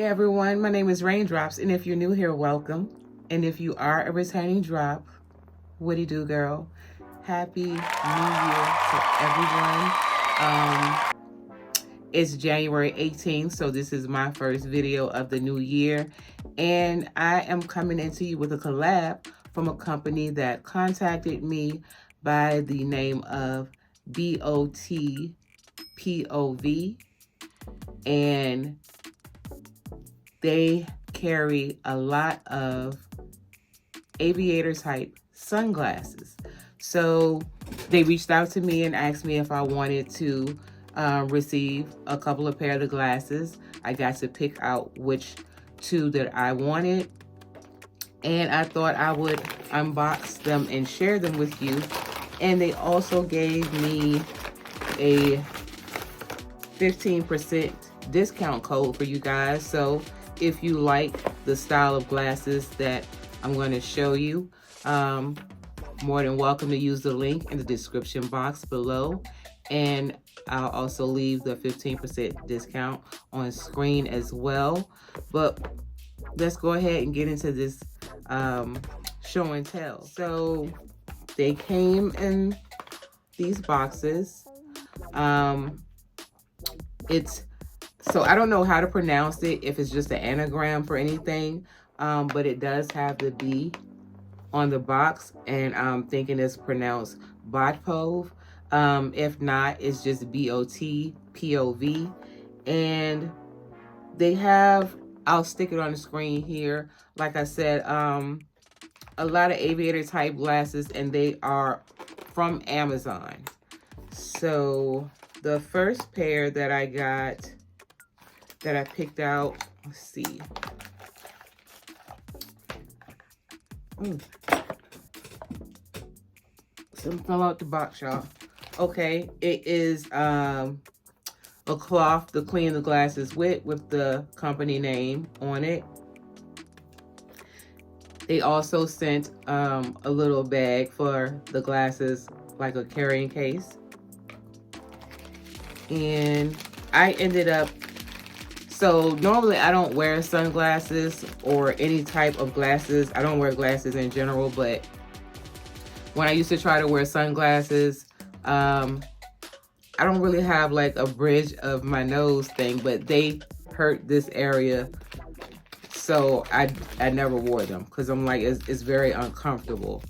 everyone, my name is Raindrops, and if you're new here, welcome. And if you are a returning drop, what do you do, girl? Happy New Year to everyone. It's January 18th, so this is my first video of the new year, and I am coming into you with a collab from a company that contacted me by the name of BOTPOV, and they carry a lot of aviator type sunglasses. So they reached out to me and asked me if I wanted to receive a couple of pairs of glasses. I got to pick out which two that I wanted, and I thought I would unbox them and share them with you. And they also gave me a 15% discount code for you guys. So if you like the style of glasses that I'm going to show you, more than welcome to use the link in the description box below. And I'll also leave the 15% discount on screen as well. But let's go ahead and get into this show and tell. So they came in these boxes. So I don't know how to pronounce it, if it's just an anagram for anything, but it does have the B on the box, and I'm thinking it's pronounced BOTPOV. If not, it's just BOTPOV. And they have, I'll stick it on the screen here, like I said, a lot of aviator type glasses, and they are from Amazon. So the first pair that I got, that I picked out, let's see. Some fell out the box, y'all. Okay, it is a cloth to clean the glasses with the company name on it. They also sent a little bag for the glasses, like a carrying case. And I ended up, so normally I don't wear sunglasses or any type of glasses. I don't wear glasses in general, but when I used to try to wear sunglasses, I don't really have like a bridge of my nose thing, but they hurt this area. So I never wore them because I'm like, it's very uncomfortable.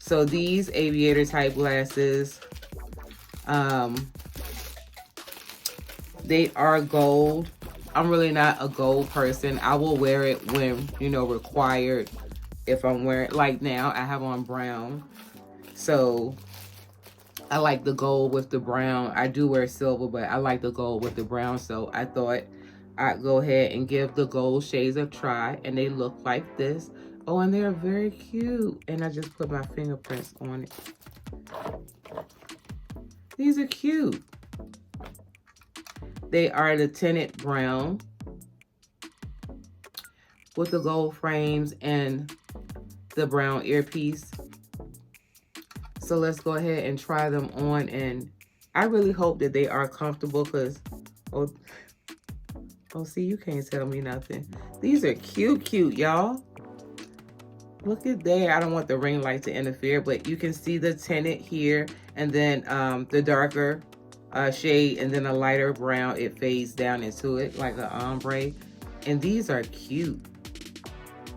So these aviator type glasses, they are gold. I'm really not a gold person. I will wear it when, you know, required. If I'm wearing, like now, I have on brown. So I like the gold with the brown. I do wear silver, but I like the gold with the brown. So I thought I'd go ahead and give the gold shades a try. And they look like this. Oh, and they're very cute. And I just put my fingerprints on it. These are cute. They are the tinted brown with the gold frames and the brown earpiece. So let's go ahead and try them on, and I really hope that they are comfortable because, oh, see, you can't tell me nothing. These are cute, y'all. Look at there. I don't want the ring light to interfere, but you can see the tinted here, and then the darker shade, and then a lighter brown. It fades down into it like an ombre, and these are cute.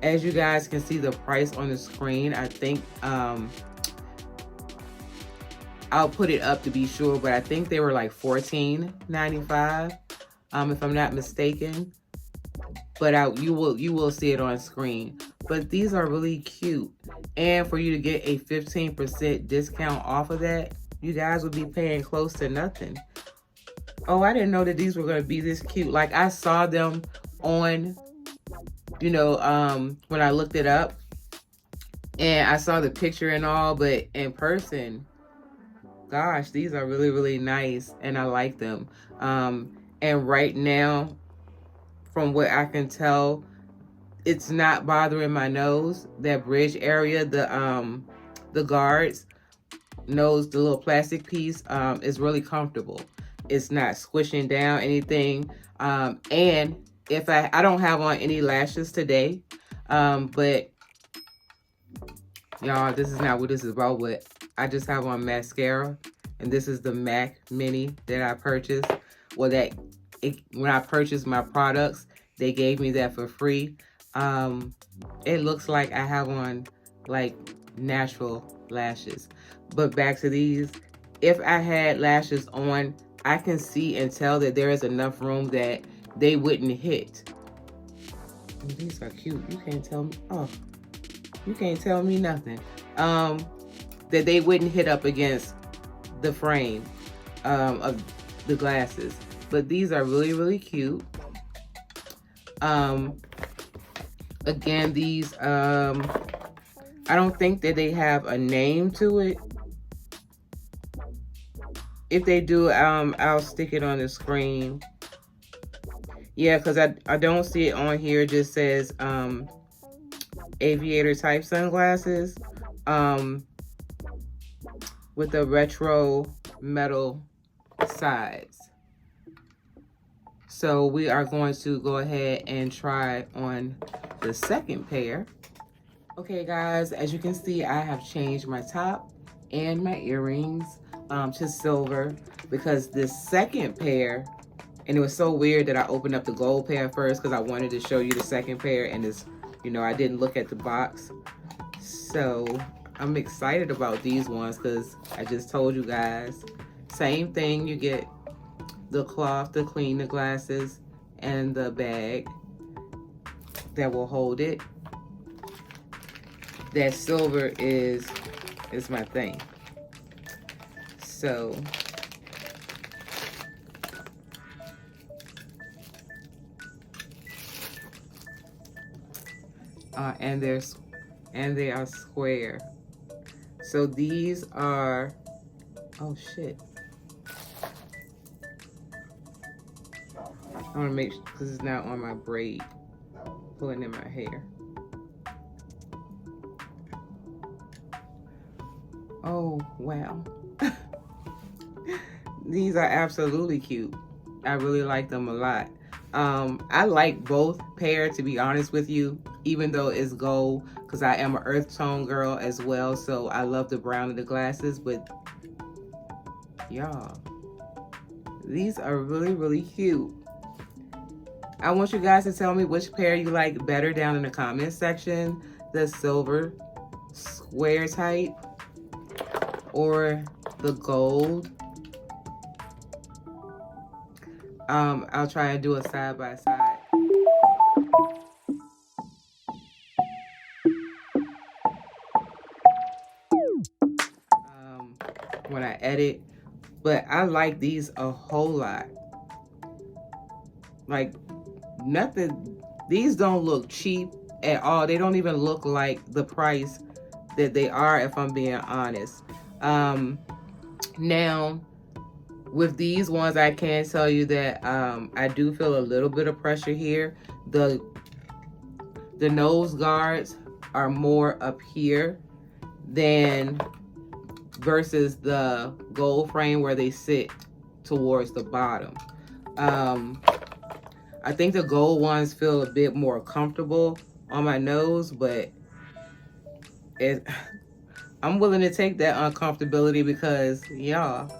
As you guys can see the price on the screen, I think I'll put it up to be sure, but I think they were like $14.95, if I'm not mistaken. But you will see it on screen. But these are really cute, and for you to get a 15% discount off of that, you guys would be paying close to nothing. Oh, I didn't know that these were going to be this cute. Like, I saw them on, you know, when I looked it up, and I saw the picture and all, but in person, gosh, these are really, really nice, and I like them. And right now, from what I can tell, it's not bothering my nose. That bridge area, the guards nose, the little plastic piece, is really comfortable. It's not squishing down anything, and if I don't have on any lashes today, but y'all, this is not what this is about, but I just have on mascara, and this is the MAC Mini that I purchased. Well, when I purchased my products, they gave me that for free. It looks like I have on like natural lashes. But back to these, if I had lashes on, I can see and tell that there is enough room that they wouldn't hit. Oh, these are cute. You can't tell me. Oh, you can't tell me nothing. That they wouldn't hit up against the frame of the glasses. But these are really, really cute. Again, these, I don't think that they have a name to it. If they do, I'll stick it on the screen. Yeah, because I don't see it on here. It just says aviator type sunglasses with the retro metal sides. So we are going to go ahead and try on the second pair. Okay guys, as you can see, I have changed my top and my earrings to silver, because this second pair, and it was so weird that I opened up the gold pair first because I wanted to show you the second pair, and this, you know, I didn't look at the box. So I'm excited about these ones because I just told you guys, same thing, you get the cloth to clean the glasses and the bag that will hold it. That silver is my thing. So and they are square. So these are, oh shit. I want to make sure, because it's not on my braid, pulling in my hair. Oh, wow. These are absolutely cute. I really like them a lot. I like both pair, to be honest with you, even though it's gold, because I am an earth tone girl as well. So I love the brown of the glasses, but y'all, these are really, really cute. I want you guys to tell me which pair you like better down in the comment section. The silver square type or the gold. I'll try and do a side by side. When I edit, but I like these a whole lot. Like, nothing, these don't look cheap at all. They don't even look like the price that they are, if I'm being honest. Now with these ones, I can tell you that I do feel a little bit of pressure here. The nose guards are more up here than versus the gold frame where they sit towards the bottom. I think the gold ones feel a bit more comfortable on my nose, but I'm willing to take that uncomfortability because, y'all,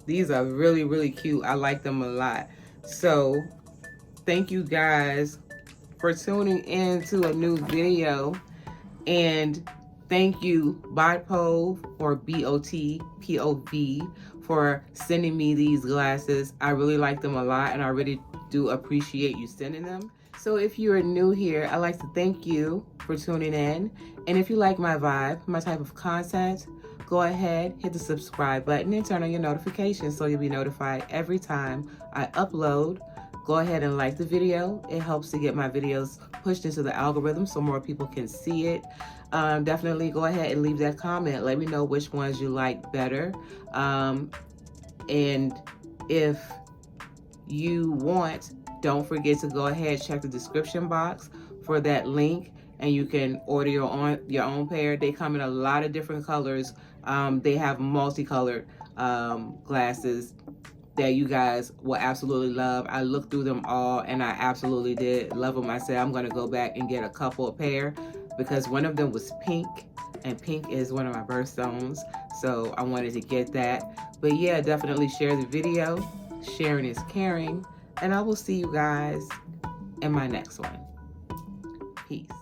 these are really, really cute. I like them a lot. So thank you guys for tuning in to a new video. And thank you, BOTPOV or BOTPOV, for sending me these glasses. I really like them a lot, and I really do appreciate you sending them. So if you are new here, I'd like to thank you for tuning in. And if you like my vibe, my type of content, go ahead, hit the subscribe button and turn on your notifications so you'll be notified every time I upload. Go ahead and like the video. It helps to get my videos pushed into the algorithm so more people can see it. Definitely go ahead and leave that comment. Let me know which ones you like better. And if you want, don't forget to go ahead, check the description box for that link, and you can order your own pair. They come in a lot of different colors. They have multicolored glasses. that you guys will absolutely love. I looked through them all and I absolutely did love them. I said I'm going to go back and get a couple of pair because one of them was pink, and pink is one of my birthstones, so I wanted to get that. But yeah, definitely share the video. Sharing is caring, and I will see you guys in my next one. Peace.